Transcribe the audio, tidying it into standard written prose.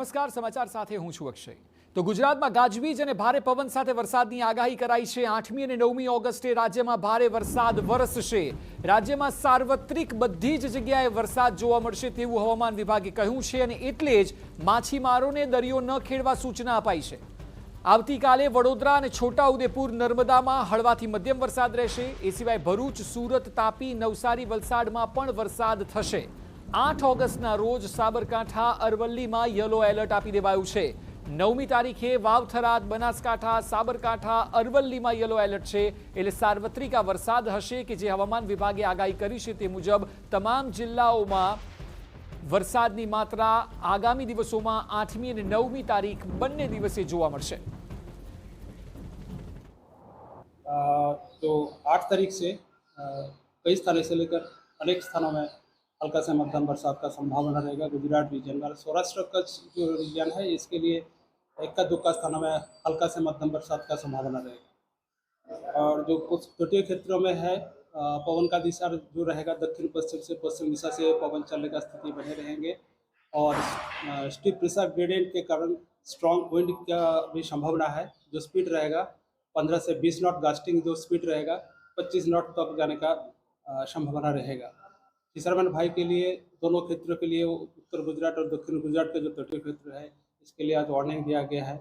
નમસ્કાર, સમાચાર સાથે હું છું અક્ષય। તો ગુજરાતમાં ગાજવીજ અને ભારે પવન સાથે વરસાદની આગાહી કરાઈ છે। 8મી અને 9મી ઓગસ્ટે રાજ્યમાં ભારે વરસાદ વરસશે। રાજ્યમાં સાર્વત્રિક બધી જ જગ્યાએ વરસાદ જોવા મળશે તેવું હવામાન વિભાગે કહ્યું છે અને એટલે જ માછીમારોને દરિયો ન ખેડવા સૂચના અપાઈ છે। આવતીકાલે વડોદરા અને છોટાઉદેપુર નર્મદામાં હળવાથી મધ્યમ વરસાદ રહેશે। એ સિવાય ભરૂચ, સુરત, તાપી, નવસારી, વલસાડમાં પણ વરસાદ થશે। 8 ઓગસ્ટના રોજ સાબરકાંઠા, અરવલ્લીમાં યલો એલર્ટ આપી દેવાયું છે। 9મી તારીખે વાવથરા, બનાસકાંઠા, સાબરકાંઠા, અરવલ્લીમાં યલો એલર્ટ છે। એટલે સાર્વત્રિક આ વરસાદ હશે કે જે હવામાન વિભાગે આગાહી કરી છે તે મુજબ તમામ જિલ્લાઓમાં વરસાદની માત્રા આગામી દિવસોમાં 8મી અને 9મી તારીખ બંને દિવસે જોવા મળશે। तो 8 तारीख से कई स्थानों से लेकर अनेक स्थानों में हल्का से मध्यम बरसात का संभावना रहेगा। गुजरात रीजन में सौराष्ट्र कच्छ जो रीजन है इसके लिए इक्का दुक्का स्थानों में हल्का से मध्यम बरसात का संभावना रहेगा। और जो कुछ तटीय क्षेत्रों में है पवन का दिशा जो रहेगा दक्षिण पश्चिम से पश्चिम दिशा से पवन चलने का स्थिति बने रहेंगे। और स्टीप प्रेशर ग्रेडियंट के कारण स्ट्रॉन्ग विंड का भी संभावना है। जो स्पीड रहेगा 15 से 20 नॉट, गास्टिंग जो स्पीड रहेगा 25 नॉट तक जाने का संभावना रहेगा। फिशरमैन भाई के लिए दोनों क्षेत्रों के लिए उत्तर गुजरात और दक्षिण गुजरात के जो तटीय क्षेत्र है इसके लिए आज वार्निंग दिया गया है।